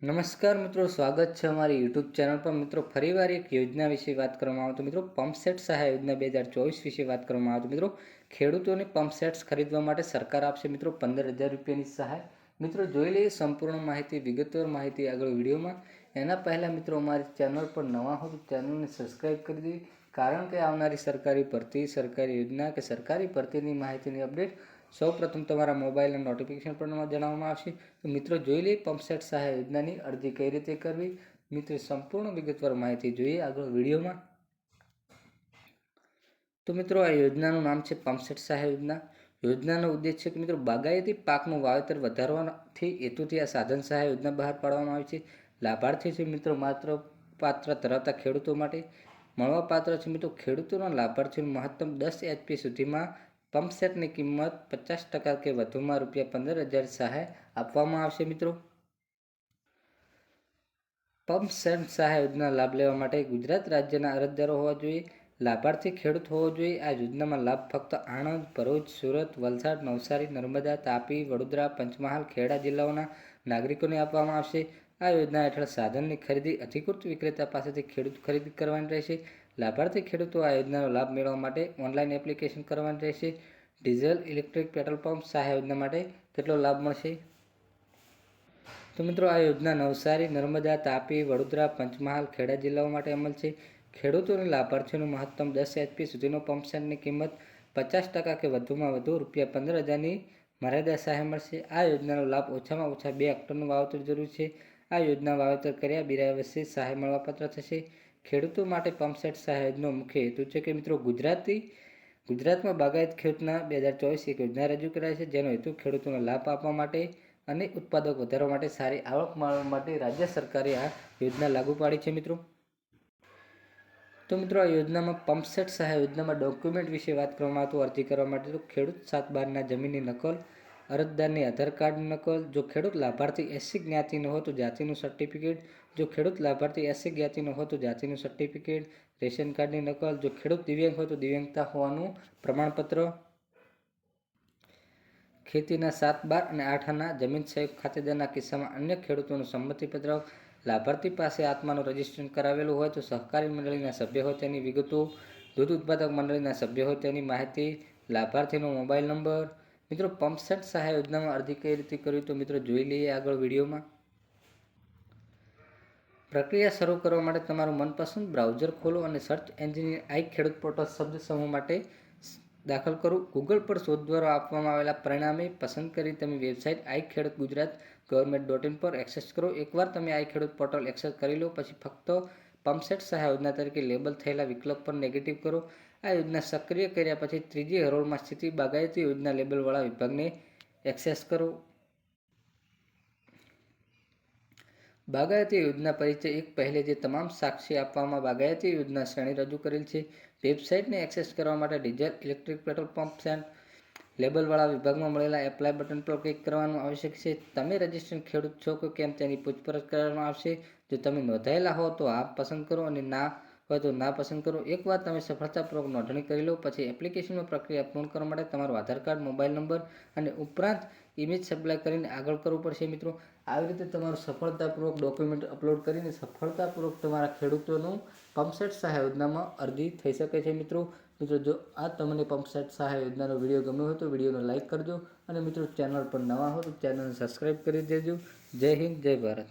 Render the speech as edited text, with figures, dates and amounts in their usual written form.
નમસ્કાર મિત્રો, સ્વાગત છે અમારી યુટ્યુબ ચેનલ પર। મિત્રો ફરીવાર એક યોજના વિશે વાત કરવામાં આવે તો મિત્રો પંપસેટ સહાય યોજના 2024 વિશે વાત કરવામાં આવે તો મિત્રો ખેડૂતોને પંપસેટ્સ ખરીદવા માટે સરકાર આપશે મિત્રો 15,000 રૂપિયાની સહાય। મિત્રો જોઈ લઈએ સંપૂર્ણ માહિતી, વિગતવાર માહિતી આગળ વિડીયોમાં। એના પહેલાં મિત્રો અમારી ચેનલ પર નવા હો તો ચેનલને સબસ્ક્રાઈબ કરી દેવી, કારણ કે આવનારી સરકારી ભરતી, સરકારી યોજના કે સરકારી ભરતીની માહિતીની અપડેટ સૌપ્રથમ તમારા મોબાઈલના નોટિફિકેશન પર જણાવવામાં આવશે। તો મિત્રો જોઈ લઈએ પંપસેટ સહાય યોજનાની અરજી કઈ રીતે કરવી। મિત્રો સંપૂર્ણ વિગતવાર માહિતી જોઈએ આગળ વિડીયોમાં। તો મિત્રો આ યોજનાનું નામ છે પંપસેટ સહાય યોજના। યોજનાનો ઉદ્દેશ છે કે મિત્રો બાગાયતી પાકનું વાવેતર વધારવાથી હેતુથી આ સાધન સહાય યોજના બહાર પાડવામાં આવી છે। લાભાર્થી છે મિત્રો માત્ર પાત્ર ધરાવતા ખેડૂતો માટે મળવાપાત્ર છે મિત્રો ખેડૂતોના લાભાર્થીઓને મહત્તમ 10 HP સુધીમાં પંપસેટની કિંમત 50% કે વધુમાં ₹15,000 સહાય આપવામાં આવશે। મિત્રો પંપસેટ સહાય યોજના લાભ લેવા માટે ગુજરાત રાજ્યના અરજદારો હોવા જોઈએ, લાભાર્થી ખેડૂત હોવો જોઈએ। આ યોજનામાં લાભ ફક્ત આણંદ, ભરૂચ, સુરત, વલસાડ, નવસારી, નર્મદા, તાપી, વડોદરા, પંચમહાલ, ખેડા જિલ્લાઓના નાગરિકોને આપવામાં આવશે। આ યોજના હેઠળ સાધનની ખરીદી અધિકૃત વિક્રેતા પાસેથી ખેડૂત ખરીદી કરવાની રહેશે। લાભાર્થી ખેડૂતો આ યોજનાનો લાભ મેળવવા માટે ઓનલાઈન એપ્લિકેશન કરવાની રહેશે। ડીઝલ, ઇલેક્ટ્રિક, પેટ્રોલ પંપ સહાય યોજના માટે કેટલો લાભ મળશે? તો મિત્રો આ યોજના નવસારી, નર્મદા, તાપી, વડોદરા, પંચમહાલ, ખેડા જિલ્લાઓ માટે અમલ છે। ખેડૂતોને લાભાર્થીઓનું મહત્તમ 10 HP સુધીનો પંપસેટની કિંમત 50% કે વધુમાં વધુ ₹15,000ની મર્યાદા સહાય મળશે। આ યોજનાનો લાભ ઓછામાં ઓછા 2 હેક્ટરનું વાવેતર જરૂરી છે। આ યોજના વાવેતર કર્યા 2 વર્ષે સહાય મળવાપાત્ર થશે। ખેડૂતો માટે પંપસેટ સહાય યોજનાનો મુખ્ય હેતુ છે કે મિત્રો ગુજરાતમાં બાગાયત ખેડૂતના 2024 એક યોજના રજૂ કરાઈ છે, જેનો હેતુ ખેડૂતોને લાભ આપવા માટે અને ઉત્પાદક વધારવા માટે સારી આવક મેળવવા માટે રાજ્ય સરકારે આ યોજના લાગુ પાડી છે। તો મિત્રો આ યોજનામાં પંપસેટ સહાય યોજનામાં ડોક્યુમેન્ટ વિશે વાત કરવામાં આવે તો અરજી કરવા માટે તો ખેડૂત 7/12ના જમીનની નકલ, અરજદારની આધાર કાર્ડની નકલ, જો ખેડૂત લાભાર્થી SC જ્ઞાતિનો હોય તો જાતિનું સર્ટિફિકેટ, જો ખેડૂત લાભાર્થી SC જ્ઞાતિનો હોય તો જાતિનું સર્ટિફિકેટ, રેશન કાર્ડની નકલ, જો ખેડૂત દિવ્યાંગ હોય તો દિવ્યાંગતા હોવાનું પ્રમાણપત્ર, ખેતીના 7/12 અને 8 જમીન સંયુક્ત ખાતેદારના કિસ્સામાં અન્ય ખેડૂતોનું સંમતિપત્ર, લાભાર્થી પાસે આત્માનું રજીસ્ટ્રેશન કરાવેલું હોય તો સહકારી મંડળીના સભ્ય હોય તેની વિગતો, દૂધ ઉત્પાદક મંડળીના સભ્ય હોય તેની માહિતી, લાભાર્થીનો મોબાઈલ નંબર। મિત્રો પંપસેટ સહાય યોજનામાં અરજી કઈ રીતે કરવી તો મિત્રો જોઈ લઈએ આગળ વિડીયોમાં। પ્રક્રિયા શરૂ કરવા માટે તમારું મનપસંદ બ્રાઉઝર ખોલો અને સર્ચ એન્જિન આઈ ખેડૂત પોર્ટલ શબ્દ સમૂહ માટે દાખલ કરો। ગૂગલ પર શોધ દ્વારા આપવામાં આવેલા પરિણામે પસંદ કરી તમે વેબસાઇટ આઈ ખેડૂત ગુજરાત government.in પર એક્સેસ કરો। એકવાર તમે આઈ ખેડૂત પોર્ટલ એક્સેસ કરી લો પછી ફક્ત પંપસેટ સહાય યોજના તરીકે લેબલ થયેલા વિકલ્પ પર નેગેટિવ કરો। આ યોજના સક્રિય કર્યા પછી ત્રીજી હરોળમાં સ્થિત બાગાયતી યોજના લેબલવાળા વિભાગને એક્સેસ કરો। બાગાયતી યોજના પરિચય એક પહેલે જે તમામ સાક્ષી આપવામાં બાગાયતી યોજના શ્રેણી રજૂ કરેલ છે। વેબસાઇટને એક્સેસ કરવા માટે ડીઝલ, ઇલેક્ટ્રિક, પેટ્રોલ પંપ લેબલવાળા વિભાગમાં મળેલા એપ્લાય બટન પર ક્લિક કરવાનું આવશ્યક છે। તમે રજિસ્ટ્રેશન ખેડૂત છો કે કેમ તેની પૂછપરછ કરવામાં આવશે। જો તમે નોંધાયેલા હો તો હા પસંદ કરો અને ના હોય તો ના પસંદ કરો। એકવાર તમે સફળતાપૂર્વક નોંધણી કરી લો પછી એપ્લિકેશનમાં પ્રક્રિયા પૂર્ણ કરવા માટે તમારું આધાર કાર્ડ, મોબાઈલ નંબર અને ઉપરાંત ઇમેજ સપ્લાય કરીને આગળ કરવું પડશે। મિત્રો આવી રીતે તમારું સફળતાપૂર્વક ડોક્યુમેન્ટ અપલોડ કરીને સફળતાપૂર્વક તમારા ખેડૂતોનું પંપસેટ સહાય યોજનામાં અરજી થઈ શકે છે। મિત્રો જો આ તમને પંપસેટ સહાય યોજનાનો વિડીયો ગમ્યો હોય તો વિડીયોને લાઇક કરજો અને મિત્રો ચેનલ પર નવા હો તો ચેનલને સબસ્ક્રાઈબ કરી દેજો। જય હિન્દ, જય ભારત।